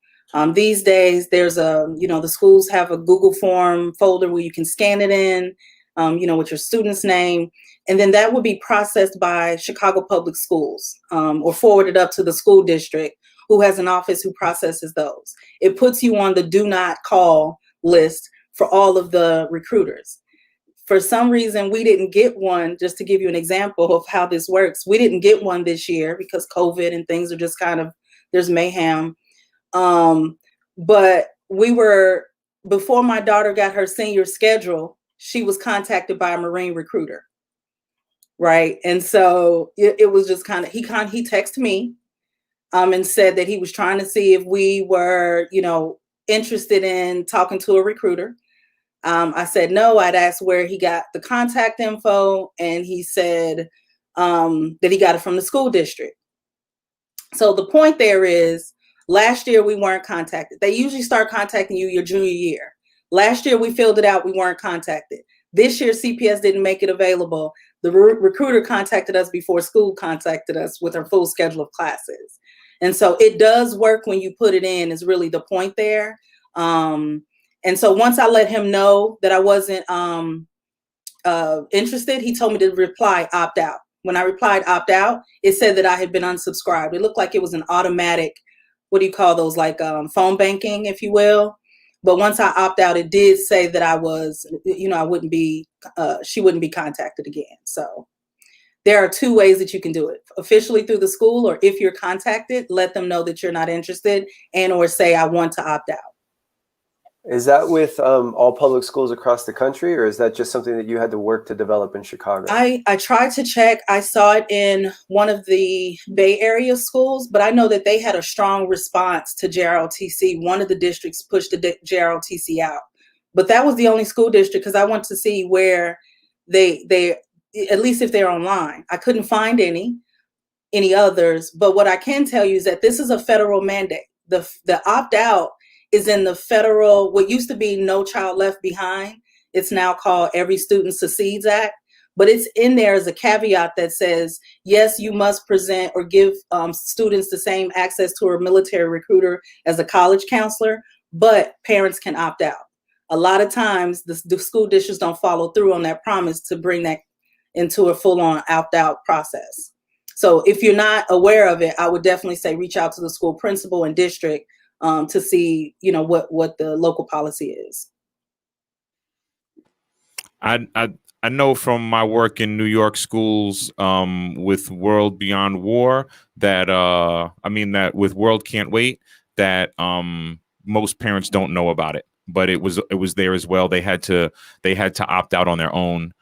These days, there's the schools have a Google form folder where you can scan it in, with your student's name. And then that would be processed by Chicago Public Schools or forwarded up to the school district, who has an office who processes those. It puts you on the do not call list for all of the recruiters. For some reason, we didn't get one. Just to give you an example of how this works, we didn't get one this year because COVID and things are just there's mayhem. But before my daughter got her senior schedule, she was contacted by a Marine recruiter. Right. And so it was just he texted me and said that he was trying to see if we were, interested in talking to a recruiter. I said no. I'd asked where he got the contact info, and he said that he got it from the school district. So the point there is, last year we weren't contacted. They usually start contacting you your junior year. Last year we filled it out. We weren't contacted. This year CPS didn't make it available. The recruiter contacted us before school contacted us with her full schedule of classes. And so it does work when you put it in, is really the point there. And so once I let him know that I wasn't interested, he told me to reply opt out. When I replied opt out, it said that I had been unsubscribed. It looked like it was an automatic, what do you call those, like phone banking, if you will. But once I opt out, it did say that I was, I wouldn't be, she wouldn't be contacted again. So there are two ways that you can do it: officially through the school, or if you're contacted, let them know that you're not interested or say, I want to opt out. Is that with all public schools across the country, or is that just something that you had to work to develop in Chicago? I tried to check. I saw it in one of the Bay Area schools, but I know that they had a strong response to JROTC. One of the districts pushed the JROTC out, but that was the only school district, because I want to see where they at least if they're online. I couldn't find any others, but what I can tell you is that this is a federal mandate. The opt-out is in the federal, what used to be No Child Left Behind. It's now called Every Student Succeeds Act, but it's in there as a caveat that says, yes, you must present or give students the same access to a military recruiter as a college counselor, but parents can opt out. A lot of times the school districts don't follow through on that promise to bring that into a full-on opt-out process. So if you're not aware of it, I would definitely say reach out to the school principal and district to see, what the local policy is. I know from my work in New York schools with World Beyond War that that with World Can't Wait that most parents don't know about it, but it was there as well. They had to opt out on their own.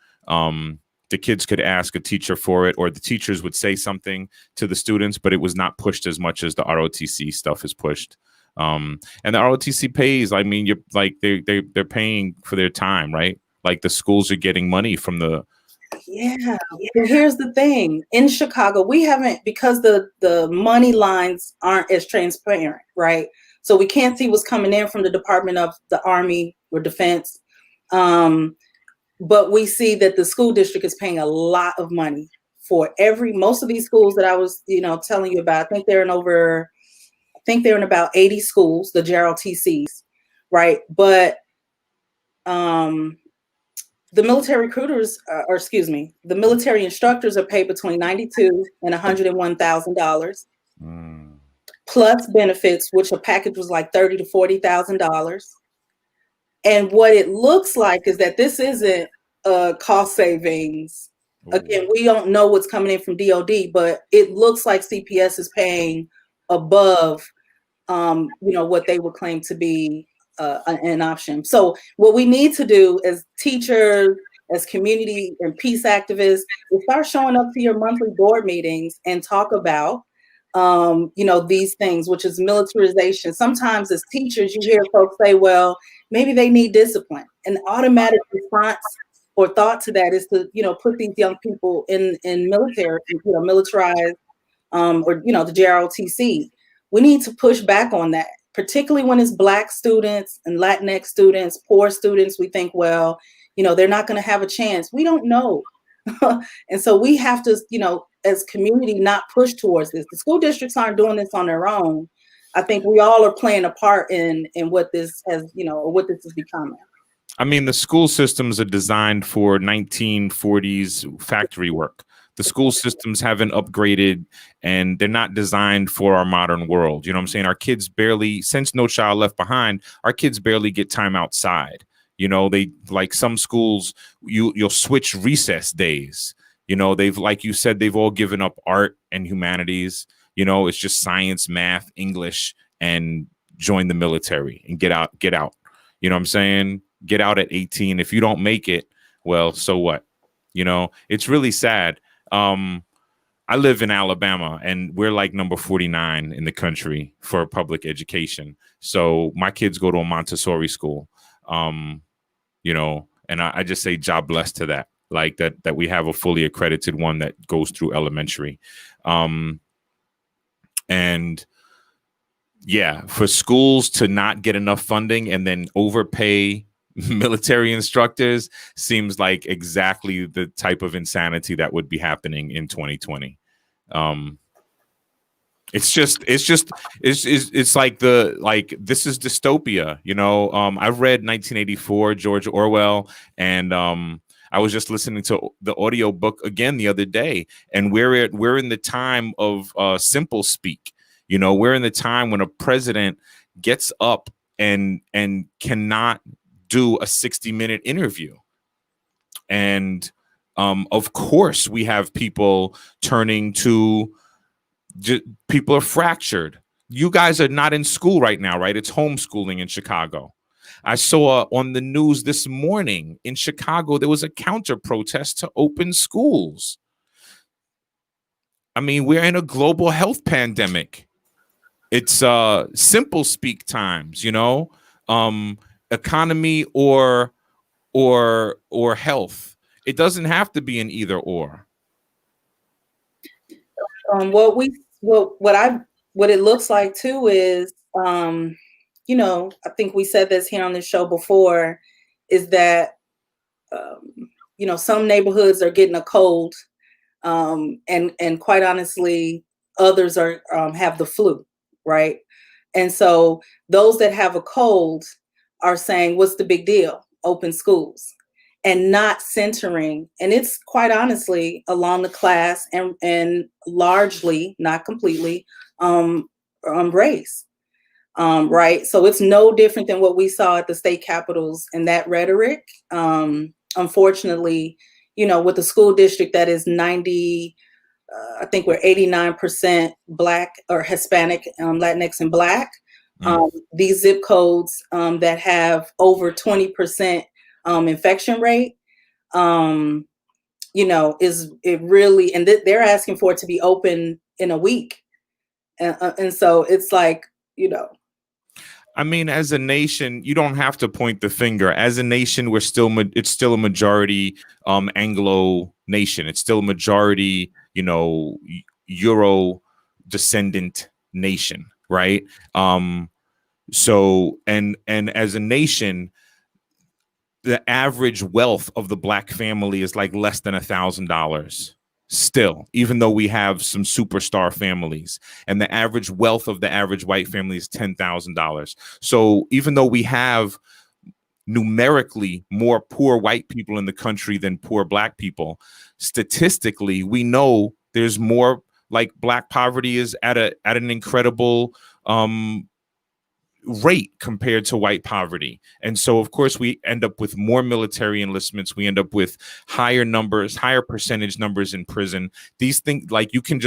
The kids could ask a teacher for it, or the teachers would say something to the students, but it was not pushed as much as the ROTC stuff is pushed. And the ROTC pays. I mean, you're like they're paying for their time, right? Like the schools are getting money from the. Yeah. But here's the thing. In Chicago, we haven't, because the money lines aren't as transparent, right? So we can't see what's coming in from the Department of the Army or Defense. But we see that the school district is paying a lot of money for most of these schools that I was, telling you about. I think they're in about 80 schools, the JROTCs, right? But the military recruiters, the military instructors are paid between $92,000 and $101,000, plus benefits, which a package was like $30,000 to $40,000. And what it looks like is that this isn't cost savings. Ooh. Again, we don't know what's coming in from DOD, but it looks like CPS is paying above, what they would claim to be an option. So what we need to do as teachers, as community and peace activists, is start showing up to your monthly board meetings and talk about, these things, which is militarization. Sometimes as teachers, you hear folks say, well, maybe they need discipline. An automatic response or thought to that is to, put these young people in military, militarized, or, the JROTC. We need to push back on that, particularly when it's Black students and Latinx students, poor students. We think, well, they're not going to have a chance. We don't know. And so we have to, as community, not push towards this. The school districts aren't doing this on their own. I think we all are playing a part in what this has, or what this is becoming. I mean, the school systems are designed for 1940s factory work. The school systems haven't upgraded, and they're not designed for our modern world. You know what I'm saying? Our kids barely, since No Child Left Behind, our kids barely get time outside. They, like some schools, you'll switch recess days. They've, like you said, they've all given up art and humanities. It's just science, math, English, and join the military and get out. You know what I'm saying? Get out at 18. If you don't make it, well, so what? It's really sad. I live in Alabama, and we're like number 49 in the country for public education. So my kids go to a Montessori school, and I just say job bless to that, like that we have a fully accredited one that goes through elementary. And yeah, for schools to not get enough funding and then overpay military instructors seems like exactly the type of insanity that would be happening in 2020. It's like this is dystopia, I've read 1984, George Orwell, and I was just listening to the audio book again the other day, and we're in the time of simple speak. We're in the time when a president gets up and cannot do a 60-minute interview. And of course, we have people turning to people are fractured. You guys are not in school right now, right? It's homeschooling in Chicago. I saw on the news this morning in Chicago, there was a counter protest to open schools. I mean, we're in a global health pandemic. It's simple speak times, economy or health. It doesn't have to be an either or. What it looks like too is, I think we said this here on the show before, is that, some neighborhoods are getting a cold, and quite honestly, others are have the flu, right? And so those that have a cold are saying, what's the big deal? Open schools. and not centering, and it's quite honestly along the class and largely, not completely, race. Right. So it's no different than what we saw at the state capitals and that rhetoric. Unfortunately, with the school district that is 90, I think we're 89% Black or Hispanic, Latinx and Black. These zip codes that have over 20% infection rate, is it really, and they're asking for it to be open in a week. And so it's like, I mean, as a nation, you don't have to point the finger. As a nation, it's still a majority Anglo nation. It's still a majority, Euro descendant nation, right? So, and as a nation, the average wealth of the Black family is like less than $1,000 still, even though we have some superstar families, and the average wealth of the average white family is $10,000. So even though we have numerically more poor white people in the country than poor Black people, statistically, we know there's more, like, Black poverty is at an incredible rate compared to white poverty. And so, of course, we end up with more military enlistments. We end up with higher percentage numbers in prison. These things, like, you can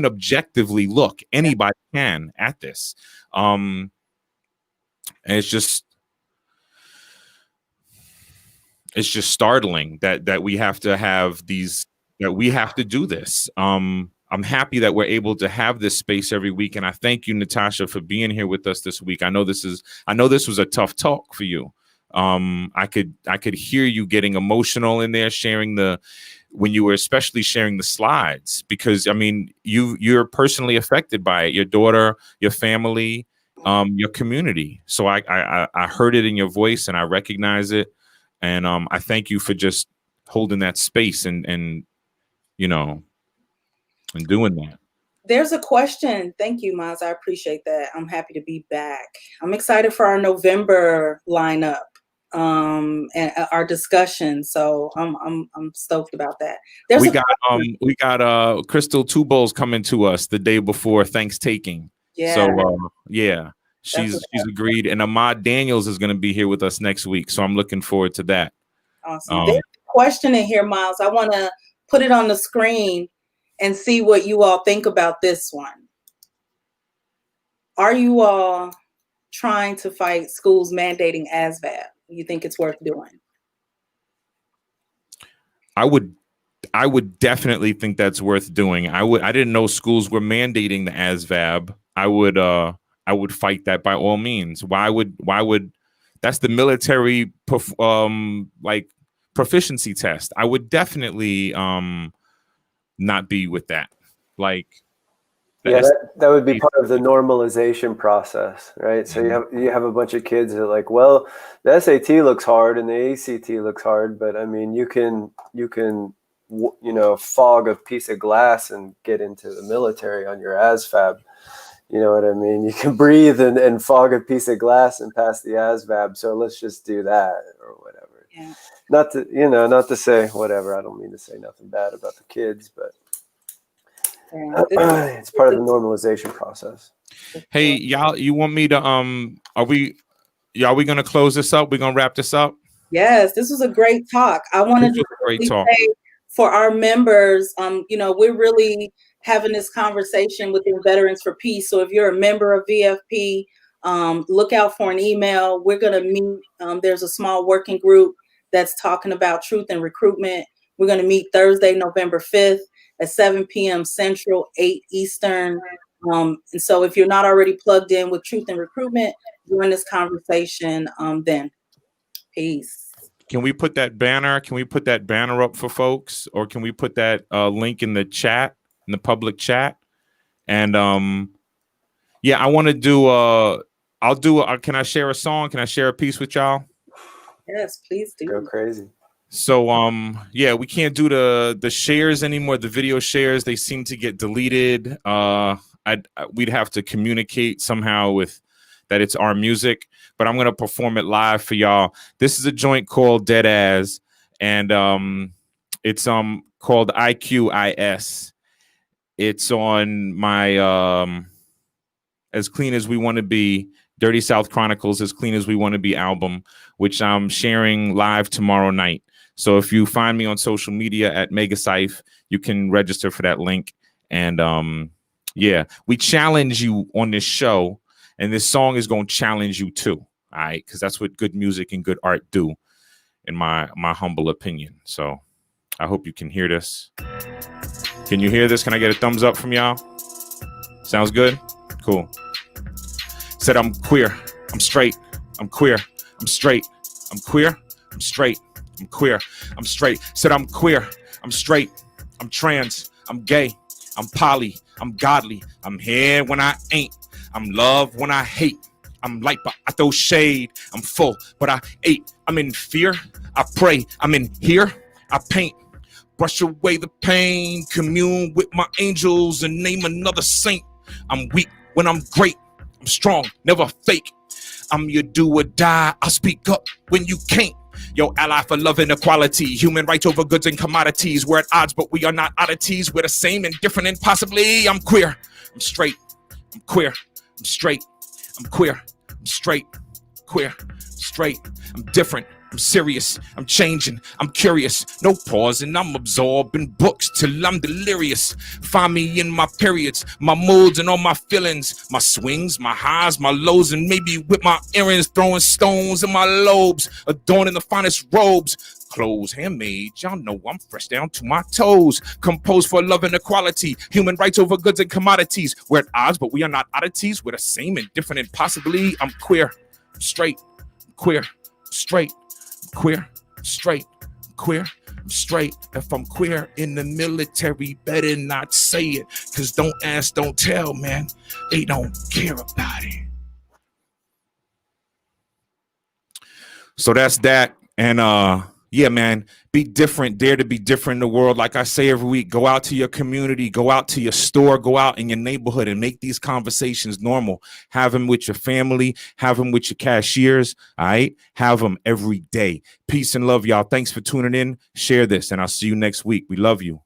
objectively look, anybody can, at this. And it's just startling that we have to do this. I'm happy that we're able to have this space every week, and I thank you, Natasha, for being here with us this week. I know this was a tough talk for you. I could hear you getting emotional in there, when you were especially sharing the slides, because I mean, you're personally affected by it. Your daughter, your family, your community. So I heard it in your voice, and I recognize it, and I thank you for just holding that space and doing that. There's a question. Thank you, Miles. I appreciate that. I'm happy to be back. I'm excited for our November lineup and our discussion. So I'm stoked about that. We got Crystal Two Bowls coming to us the day before Thanksgiving. Yeah. So yeah, she's agreed, and Ahmad Daniels is going to be here with us next week. So I'm looking forward to that. Awesome. There's a question in here, Miles. I want to put it on the screen and see what you all think about this one. Are you all trying to fight schools mandating ASVAB? You think it's worth doing? I would definitely think that's worth doing. I didn't know schools were mandating the ASVAB. I would fight that by all means. Why would that's the military proficiency test. I would definitely not be with that. That would be part of the normalization process, right? So you have a bunch of kids that are like, well, the SAT looks hard and the ACT looks hard, but I mean, you can fog a piece of glass and get into the military on your ASVAB. You know what I mean? You can breathe and fog a piece of glass and pass the ASVAB. So let's just do that or whatever. Yeah. Not to say whatever. I don't mean to say nothing bad about the kids, but it's part of the normalization process. Hey, y'all, you want me to are we gonna close this up? We're gonna wrap this up? Yes, this was a great talk. I want to say for our members, we're really having this conversation within Veterans for Peace. So if you're a member of VFP, look out for an email. We're gonna meet. There's a small working group that's talking about truth and recruitment. We're going to meet Thursday, November 5th at 7 p.m. Central, 8 Eastern. And so if you're not already plugged in with truth and recruitment, join this conversation then. Peace. Can we put that banner? Can we put that banner up for folks? Or can we put that link in the chat, in the public chat? And I want to do, can I share a song? Can I share a piece with y'all? Yes, please do. Go crazy. So we can't do the shares anymore. The video shares, they seem to get deleted. We'd have to communicate somehow with that it's our music, but I'm going to perform it live for y'all. This is a joint called Dead As, and it's called IQIS. It's on my As Clean As We Want to Be, Dirty South Chronicles, As Clean As We Want to Be album, which I'm sharing live tomorrow night. So if you find me on social media at Megacyph, you can register for that link. And yeah, we challenge you on this show, and this song is going to challenge you too. All right, because that's what good music and good art do, in my humble opinion. So I hope you can hear this. Can you hear this? Can I get a thumbs up from y'all? Sounds good? Cool. Said I'm queer, I'm straight, I'm queer, I'm straight, I'm queer, I'm straight, I'm queer, I'm straight. Said I'm queer, I'm straight, I'm trans, I'm gay, I'm poly, I'm godly, I'm here when I ain't, I'm love when I hate, I'm light but I throw shade, I'm full but I ate, I'm in fear, I pray, I'm in here, I paint, brush away the pain, commune with my angels and name another saint. I'm weak when I'm great, I'm strong, never fake. I'm your do or die, I'll speak up when you can't. Yo, ally for love and equality, human rights over goods and commodities. We're at odds, but we are not oddities. We're the same and different and possibly. I'm queer, I'm straight, I'm queer, I'm straight, I'm queer, I'm straight, queer, straight, I'm different, I'm serious, I'm changing, I'm curious, no pausing, I'm absorbing books till I'm delirious. Find me in my periods, my moods and all my feelings, my swings, my highs, my lows, and maybe with my errands, throwing stones in my lobes, adorning the finest robes. Clothes handmade, y'all know I'm fresh down to my toes. Composed for love and equality, human rights over goods and commodities. We're at odds, but we are not oddities. We're the same and different and possibly. I'm queer, I'm straight, I'm queer, I'm straight, I'm queer, I'm straight, I'm queer, I'm straight. If I'm queer in the military, better not say it. Cause don't ask, don't tell, man. They don't care about it. So that's that. And yeah, man, be different. Dare to be different in the world. Like I say every week, go out to your community, go out to your store, go out in your neighborhood and make these conversations normal. Have them with your family, have them with your cashiers. All right. Have them every day. Peace and love, y'all. Thanks for tuning in. Share this, and I'll see you next week. We love you.